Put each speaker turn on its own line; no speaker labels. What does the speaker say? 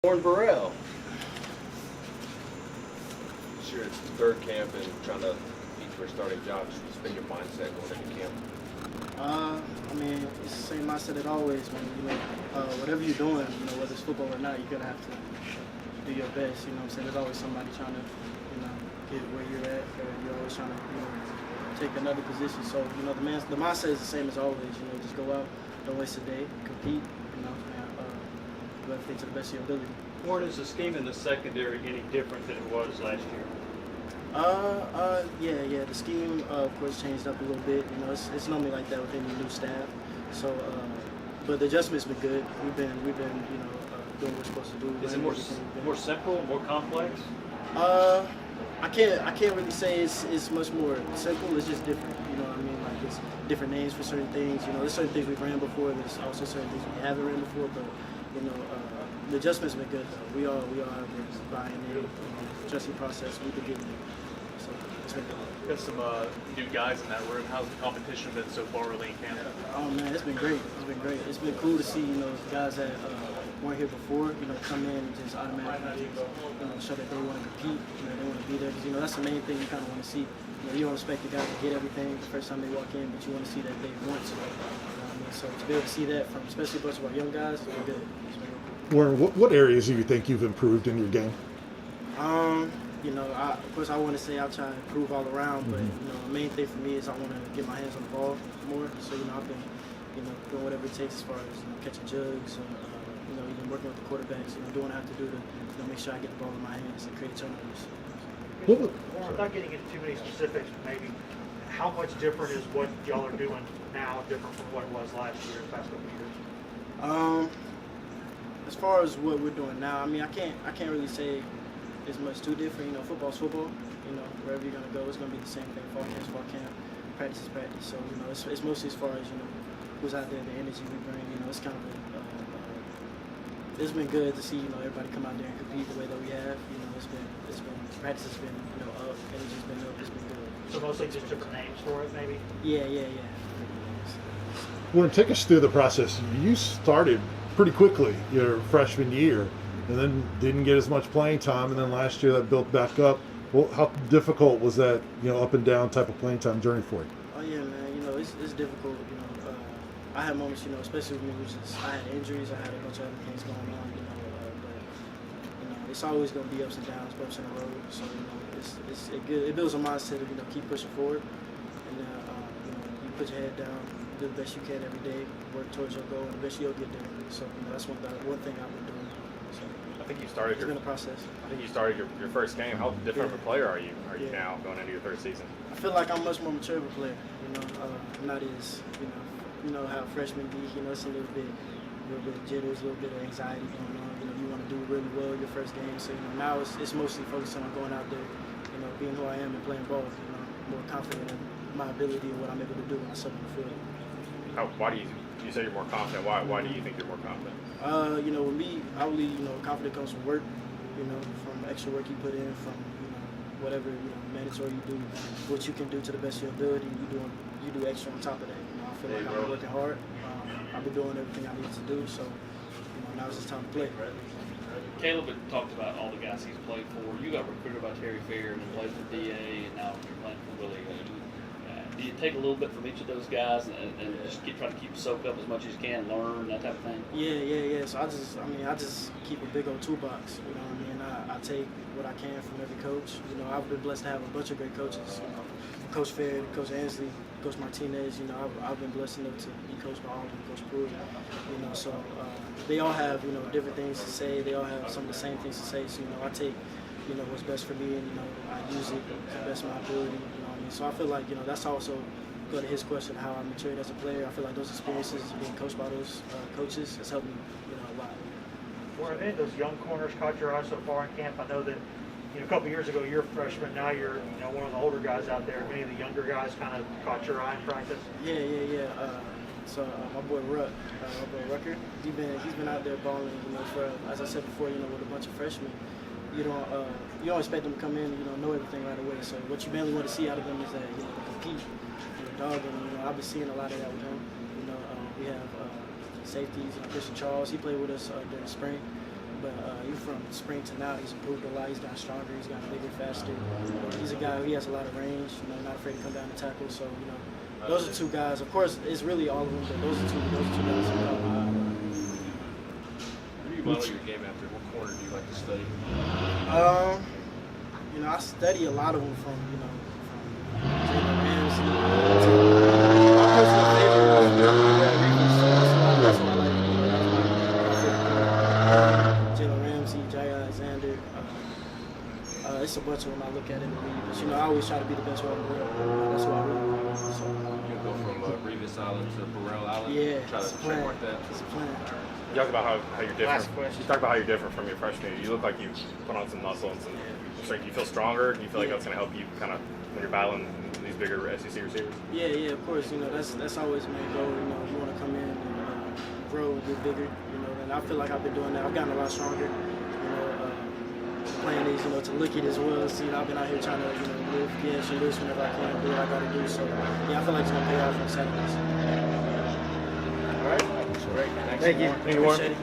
Burrell.
This year it's the third camp and trying to compete for a starting job. What's been your mindset going into camp?
I mean, it's the same mindset as always, man. Whatever you're doing, whether it's football or not, you're gonna have to do your best. You know what I'm saying? There's always somebody trying to, get where you're at, or you're always trying to, take another position. So, the mindset is the same as always. Just go out, don't waste a day, compete. Do everything to the best of your ability.
Warren, is the scheme in the secondary any different than it was last year?
Yeah. The scheme, of course, changed up a little bit. It's normally like that with any new staff. So, but the adjustment's been good. We've been, doing what we're supposed to do.
Is it more simple, more complex?
I can't really say it's much more simple. It's just different. Like it's different names for certain things. There's certain things we've ran before. There's also certain things we haven't ran before. But the adjustment's been good though. We all have been buying in, adjusting process. We've been getting it. So it's been good.
Got some new guys in that room. How's the competition been so far early in camp?
Oh man, it's been great. It's been cool to see guys that weren't here before, come in and just automatically show that they want to compete. They want to be there because that's the main thing you kind of want to see. You don't expect the guys to get everything the first time they walk in, but you want to see that they want to. So to be able to see that from especially a bunch of our young guys, it's been good.
Warren, what areas do you think you've improved in your game?
Of course, I want to say I'll try to improve all around, but the main thing for me is I want to get my hands on the ball more. So I've been doing whatever it takes as far as catching jugs, or, even working with the quarterbacks. Doing what I have to do to make sure I get the ball in my hands and create turnovers.
Warren, without getting into too many specifics, maybe how much different is what y'all are doing now different from what it was last year, the past couple of years?
As far as what we're doing now, I can't really say it's much too different. Football's football. Wherever you're gonna go, it's gonna be the same thing. Fall camp, practice is practice. So it's mostly as far as who's out there, the energy we bring. It's kind of it's been good to see everybody come out there and compete the way that we have. It's been practice has been up, energy's been up. It's been good.
So mostly just different names for it, maybe.
Yeah.
Warren, take us through the process. You started pretty quickly your freshman year, and then didn't get as much playing time, and then last year that built back up. Well, how difficult was that, up and down type of playing time journey for you?
Oh yeah, man. It's difficult. I had moments, especially with me, I had injuries, I had a bunch of other things going on, but it's always going to be ups and downs, bumps in the road. So it builds a mindset of keep pushing forward, and you put your head down, do the best you can every day, work towards your goal, and eventually you'll get there. So that's one thing I've been doing. So
I think you started
it's been a process.
I think you started your first game. How different of a player are you now going into your third season?
I feel like I'm much more mature of a player. Not as how freshmen be. It's a little bit of jitters, a little bit of anxiety going on. You want to do really well your first game. So now it's mostly focusing on going out there, being who I am and playing ball. More confident in my ability and what I'm able to do when I step on the field.
Why do you say you're more confident? Why do you think you're more confident?
With me, I believe confidence comes from work. From extra work you put in, from whatever mandatory you do, what you can do to the best of your ability. You do extra on top of that. I feel like I'm working hard. I've been doing everything I need to do. So now it's just time to play.
Caleb had talked about all the guys he's played for. You got recruited by Terry Fair and played for DA, and now you're playing for Willie. Do you take a little bit from each of those guys and just try to keep soaked up as much as you can, learn, that type of thing?
Yeah. So I just keep a big old toolbox. I take what I can from every coach. I've been blessed to have a bunch of great coaches. Coach Fair, Coach Ansley, Coach Martinez. I've been blessed enough to be coached by all of them, Coach Pruitt. So they all have different things to say. They all have some of the same things to say. So I take what's best for me, and I use it to the best of my ability. So I feel like that's also go to his question, how I matured as a player. I feel like those experiences, being coached by those coaches, has helped me a lot.
Were any of those young corners caught your eye so far in camp? I know that a couple of years ago you're a freshman. Now you're one of the older guys out there. Many of the younger guys kind of caught your eye in practice.
Yeah. So my boy Rucker, he's been out there balling. For, as I said before, with a bunch of freshmen. You don't expect them to come in, know everything right away. So what you mainly want to see out of them is that they compete, dog. And I've been seeing a lot of that with him. We have safeties, Christian Charles. He played with us during spring. But even from spring to now, he's improved a lot. He's gotten stronger. He's gotten bigger, faster. He's a guy who has a lot of range. Not afraid to come down and tackle. So those are two guys. Of course, it's really all of them, but those are two guys who caught my eye.
Who do you model your game after? What corner do you like to study?
I study a lot of them from Jalen Ramsey. My personal favorite is that's why I like Jalen Ramsey, Jay Alexander. It's a bunch of them I look at in the league. But I always try to be the best one in the world. That's what I really want. So,
You go from Revis Island to Burrell Island.
yeah,
Try
it's
to
a plan.
trademark that.
It's a plan.
You talk about how you're different.
Last question.
You talk about how you're different from your freshman year. You look like you put on some muscle and some strength. You feel stronger. Do you feel like that's going to help you kind of when you're battling these bigger SEC receivers?
Yeah, of course. That's always my goal. You want to come in and grow and get bigger. And I feel like I've been doing that. I've gotten a lot stronger. Playing these, to look at as well. I've been out here trying to, live, and loose whenever I can, do what I got to do. So, I feel like it's going to pay off on Saturdays.
All right. Great.
Thank you.
Thank you, Warren.
Appreciate it.